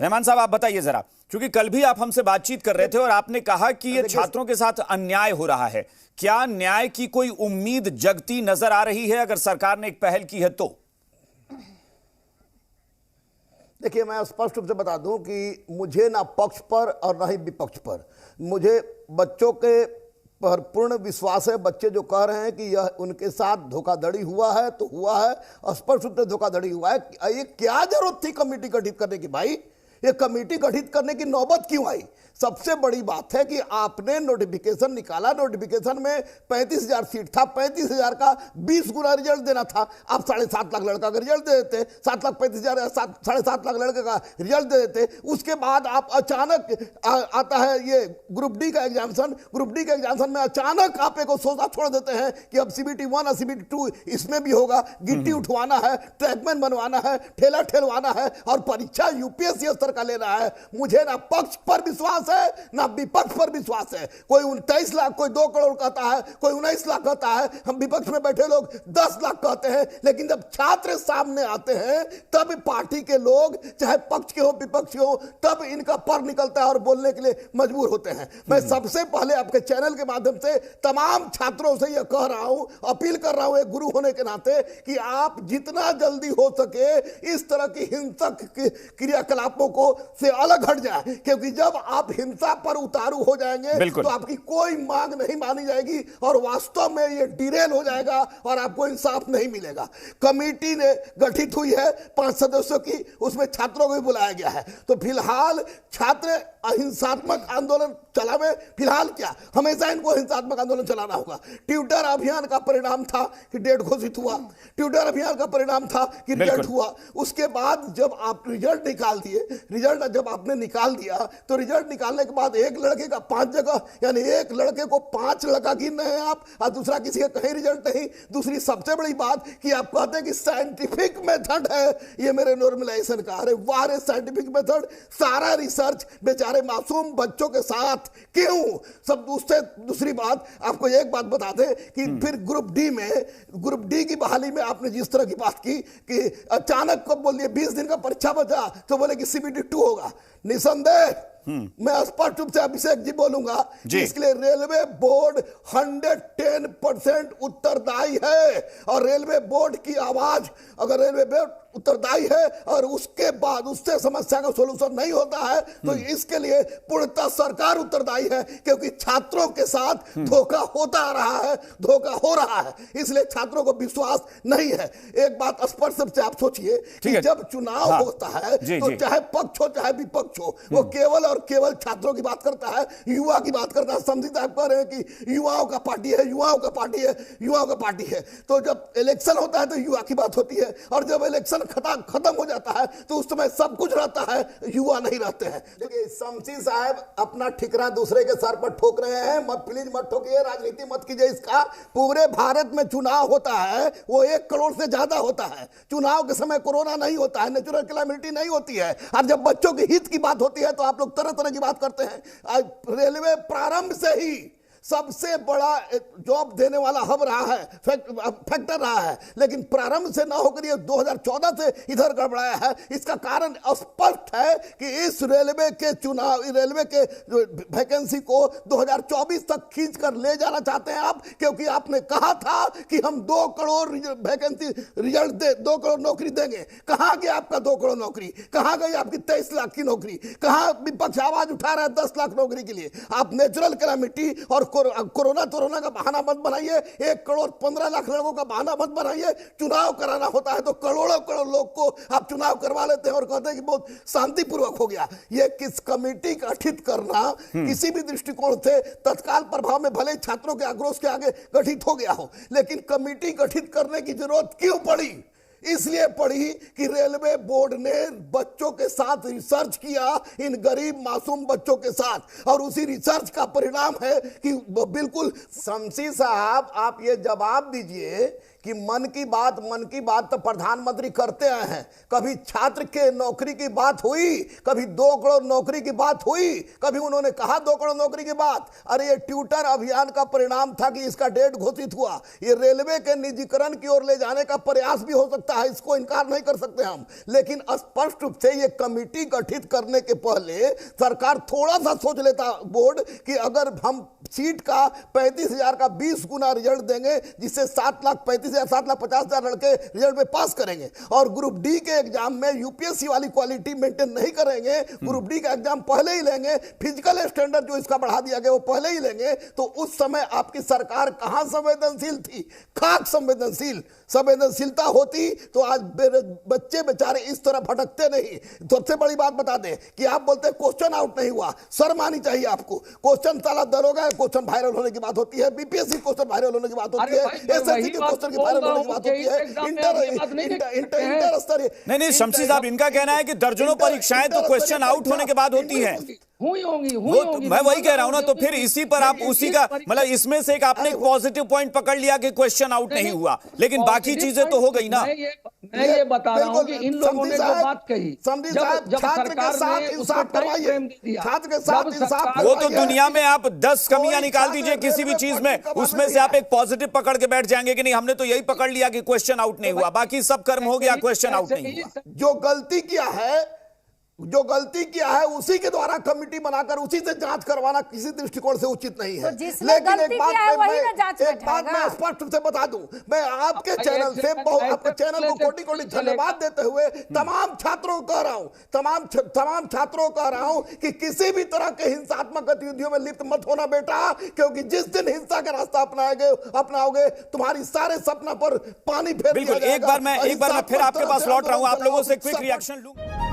रहमान साहब आप बताइए जरा, क्योंकि कल भी आप हमसे बातचीत कर रहे थे और आपने कहा कि ये छात्रों के साथ अन्याय हो रहा है। क्या न्याय की कोई उम्मीद जगती नजर आ रही है अगर सरकार ने एक पहल की है तो? देखिए, मैं स्पष्ट रूप से बता दूं कि मुझे ना पक्ष पर और ना ही विपक्ष पर, मुझे बच्चों के पर पूर्ण विश्वास है। बच्चे जो कह रहे हैं कि यह उनके साथ धोखाधड़ी हुआ है तो हुआ है, स्पष्ट रूप से धोखाधड़ी हुआ है। ये क्या जरूरत थी कमेटी गठित करने की? भाई, ये कमेटी गठित करने की नौबत क्यों आई? सबसे बड़ी बात है कि आपने नोटिफिकेशन निकाला, नोटिफिकेशन में 35,000 सीट था, 35,000 का 20 गुना रिजल्ट देना था। आप 7.5 लाख लड़का का रिजल्ट दे देते, 7,35,000 7.5 लाख लड़के का रिजल्ट दे देते। उसके बाद आप अचानक आता है ये ग्रुप डी का एग्जामिनेशन, ग्रुप डी के एग्जामिनेशन में अचानक आप एक सोचा छोड़ देते हैं कि अब CBT 1 और CBT 2 इसमें भी होगा। गिट्टी उठवाना है, ट्रैकमैन बनवाना है, ठेला ठेलवाना है और परीक्षा UPSC स्तर का लेना है। मुझे ना पक्ष पर विश्वास है ना विपक्ष पर विश्वास है। कोई 29 लाख, कोई 2 करोड़ कहता है, कोई 19 लाख कहता है, हम विपक्ष में बैठे लोग 10 लाख कहते हैं। लेकिन जब छात्र सामने आते हैं तब पार्टी के लोग, चाहे पक्ष के हो विपक्ष के हो, तब इनका पर निकलता है और बोलने के लिए मजबूर होते हैं। मैं सबसे पहले आपके चैनल के माध्यम से तमाम छात्रों से यह कह रहा हूं, अपील कर रहा हूं एक गुरु होने के नाते, कि आप जितना जल्दी हो सके इस तरह की हिंसक क्रियाकलापों को से अलग हट जाए, क्योंकि जब आप हिंसा पर उतारू हो जाएंगे तो आपकी कोई मांग नहीं मानी जाएगी और वास्तव में ये डिरेल हो जाएगा और आपको इंसाफ नहीं मिलेगा। कमेटी ने गठित हुई है 5 सदस्यों की, उसमें छात्रों को भी बुलाया गया है। तो फिलहाल छात्र अहिंसात्मक आंदोलन चला में, फिलहाल क्या, हमेशा इनको हिंसात्मक आंदोलन चलाना होगा। ट्विटर अभियान का परिणाम था कि डेट घोषित हुआ, ट्विटर अभियान का परिणाम था कि रिजल्ट हुआ। उसके बाद जब आप रिजल्ट निकाल दिए, रिजल्ट जब आपने निकाल दिया तो रिजल्ट निकालने के बाद एक लड़के का 5 जगह, यानी एक लड़के को 5 लड़का गिन रहे हैं आप और दूसरा किसी का कहीं रिजल्ट नहीं। दूसरी सबसे बड़ी बात कि आप कहते हैं कि साइंटिफिक मेथड है ये मेरे नॉर्मलाइजेशन का। अरे वाह रे, साइंटिफिक मेथड, सारा रिसर्च बेचारे मासूम बच्चों के साथ क्यों? सब उससे दूसरी बात आपको एक बात बता दें कि फिर ग्रुप डी में, ग्रुप डी की बहाली में आपने जिस तरह की बात की कि अचानक कब बोलिए 20 दिन का परीक्षा बचा तो बोले कि CBT 2 होगा। निसंदेह मैं स्पष्ट रूप से अभिषेक जी बोलूंगा, इसके लिए रेलवे बोर्ड 110% उत्तरदायी है और रेलवे बोर्ड की आवाज, अगर रेलवे बोर्ड उत्तरदायी है और उसके बाद उससे समस्या का सोल्यूशन नहीं होता है तो इसके लिए पूर्णतः सरकार उत्तरदायी है, क्योंकि छात्रों के साथ धोखा होता आ रहा है, धोखा हो रहा है, इसलिए छात्रों को विश्वास नहीं है। एक बात स्पष्ट रूप से आप सोचिए कि जब चुनाव होता है तो चाहे पक्ष हो चाहे विपक्ष हो, वो केवल और केवल छात्रों की बात करता है, युवा की बात करता है। समझी साहब कह रहे हैं कि युवाओं का पार्टी है, युवाओं का पार्टी है, युवाओं का पार्टी है। तो जब इलेक्शन होता है तो युवा की बात होती है और जब इलेक्शन खत्म हो जाता है तो उस समय सब कुछ रहता है, युवा नहीं रहते हैं। देखिए, शमसी साहब अपना ठिकरा दूसरे के सर पर ठोक रहे हैं। मत, प्लीज मत ठोकिए, राजनीति मत कीजिए इसका। पूरे भारत में चुनाव होता है, वो 1 करोड़ से ज्यादा होता है। चुनाव के समय कोरोना नहीं होता है, नेचुरल कैलामिटी नहीं होती है, और जब बच्चों के हित की बात होती है तो आप लोग तरह तरह की बात करते हैं। रेलवे प्रारंभ से ही सबसे बड़ा जॉब देने वाला हब रहा है, फैक्टर रहा है, लेकिन प्रारंभ से ना होकर ये 2014 से इधर गड़बड़ाया है। इसका कारण स्पष्ट है कि इस रेलवे के चुनाव, रेलवे के वैकेंसी को 2024 तक खींच कर ले जाना चाहते हैं आप, क्योंकि आपने कहा था कि हम 2 करोड़ वैकेंसी रिजल्ट दे, 2 करोड़ नौकरी देंगे। कहां गया आपका 2 करोड़ नौकरी? कहां गई आपकी 23 लाख की नौकरी? कहां विपक्ष आवाज उठा रहा है 10 लाख नौकरी के लिए? आप नेचुरल कैलामिटी और कोरोना का बहाना मत बनाइए, 1 करोड़ 15 लाख लोगों का बहाना मत बनाइए। चुनाव कराना होता है तो करोड़ों करोड़ लोग को आप चुनाव करवा लेते हैं और कहते हैं कि बहुत शांतिपूर्वक हो गया। ये किस कमेटी गठित करना किसी भी दृष्टिकोण से तत्काल प्रभाव में भले छात्रों के आक्रोश के आगे गठित हो गया हो, लेकिन कमेटी गठित करने की जरूरत क्यों पड़ी? इसलिए पड़ी कि रेलवे बोर्ड ने बच्चों के साथ रिसर्च किया, इन गरीब मासूम बच्चों के साथ, और उसी रिसर्च का परिणाम है कि बिल्कुल। शमसी साहब, आप ये जवाब दीजिए कि मन की बात तो प्रधानमंत्री करते आए हैं। कभी छात्र के नौकरी की बात हुई, कभी 2 करोड़ नौकरी की बात हुई, कभी उन्होंने कहा 2 करोड़ नौकरी की बात? अरे ये ट्विटर अभियान का परिणाम था कि इसका डेट घोषित हुआ। ये रेलवे के निजीकरण की ओर ले जाने का प्रयास भी हो सकता सकता है, इसको इनकार नहीं कर सकते हम, लेकिन स्पष्ट रूप से ये कमेटी गठित करने के पहले सरकार थोड़ा सा सोच लेता बोर्ड कि अगर हम सीट का 35,000 का 20 गुना रिजल्ट देंगे, जिससे 7,35,000 7,50,000 लड़के रिजल्ट में पास करेंगे, और ग्रुप डी के एग्जाम में यूपीएससी वाली क्वालिटी मेंटेन नहीं करेंगे, ग्रुप डी का एग्जाम पहले ही लेंगे, फिजिकल स्टैंडर्ड जो इसका बढ़ा दिया गया वो पहले ही लेंगे, तो उस समय आपकी सरकार कहां संवेदनशील थी? खाक संवेदनशीलता होती तो आज बच्चे बेचारे इस तरह भटकते नहीं। सबसे बड़ी बात बता दें कि आप बोलते हैं क्वेश्चन आउट नहीं हुआ, शर्म आनी चाहिए आपको। क्वेश्चन साला दरोगा क्वेश्चन वायरल होने की बात होती है, बीपीएससी क्वेश्चन वायरल होने की बात होती है, एसएससी के क्वेश्चन की वायरल होने की बात होती है, इंटर स्तरीय। नहीं शमशी साहब, इनका कहना है कि दर्जनों परीक्षाएं तो क्वेश्चन आउट होने के बाद होती हैं। मैं वही कह रहा हूं ना, तो फिर इसी पर आप उसी का मतलब इसमें से एक आपने पॉजिटिव पॉइंट पकड़ लिया कि क्वेश्चन आउट नहीं हुआ, लेकिन बाकी चीजें तो हो गई ना। मैं ये बता रहा हूं कि इन लोगों ने जो बात कही, जब छात्र के साथ इंसाफ करवाइए, छात्र के साथ इंसाफ, वो तो दुनिया में आप 10 कमियां निकाल दीजिए किसी भी चीज में, उसमें से आप एक पॉजिटिव पकड़ के बैठ जाएंगे कि नहीं हमने तो यही पकड़ लिया कि क्वेश्चन आउट नहीं हुआ, बाकी सब कर्म हो गया, क्वेश्चन आउट नहीं हुआ। जो गलती किया है उसी के द्वारा कमेटी बनाकर उसी से जांच करवाना किसी दृष्टिकोण से उचित नहीं है। लेकिन एक बात मैं स्पष्ट रूप से बता दूं, मैं आपके चैनल से आपके चैनल को कोटि कोटि धन्यवाद देते हुए तमाम छात्रों को कह रहा हूं, तमाम छात्रों को कह रहा हूं कि किसी भी तरह के हिंसात्मक गतिविधियों में लिप्त मत होना बेटा, क्योंकि जिस दिन हिंसा का रास्ता अपनाओगे तुम्हारी सारे सपना पर पानी फेर दिया जाएगा। एक बार मैं फिर आपके पास लौट रहा हूं, आप लोगों से क्विक रिएक्शन लूं।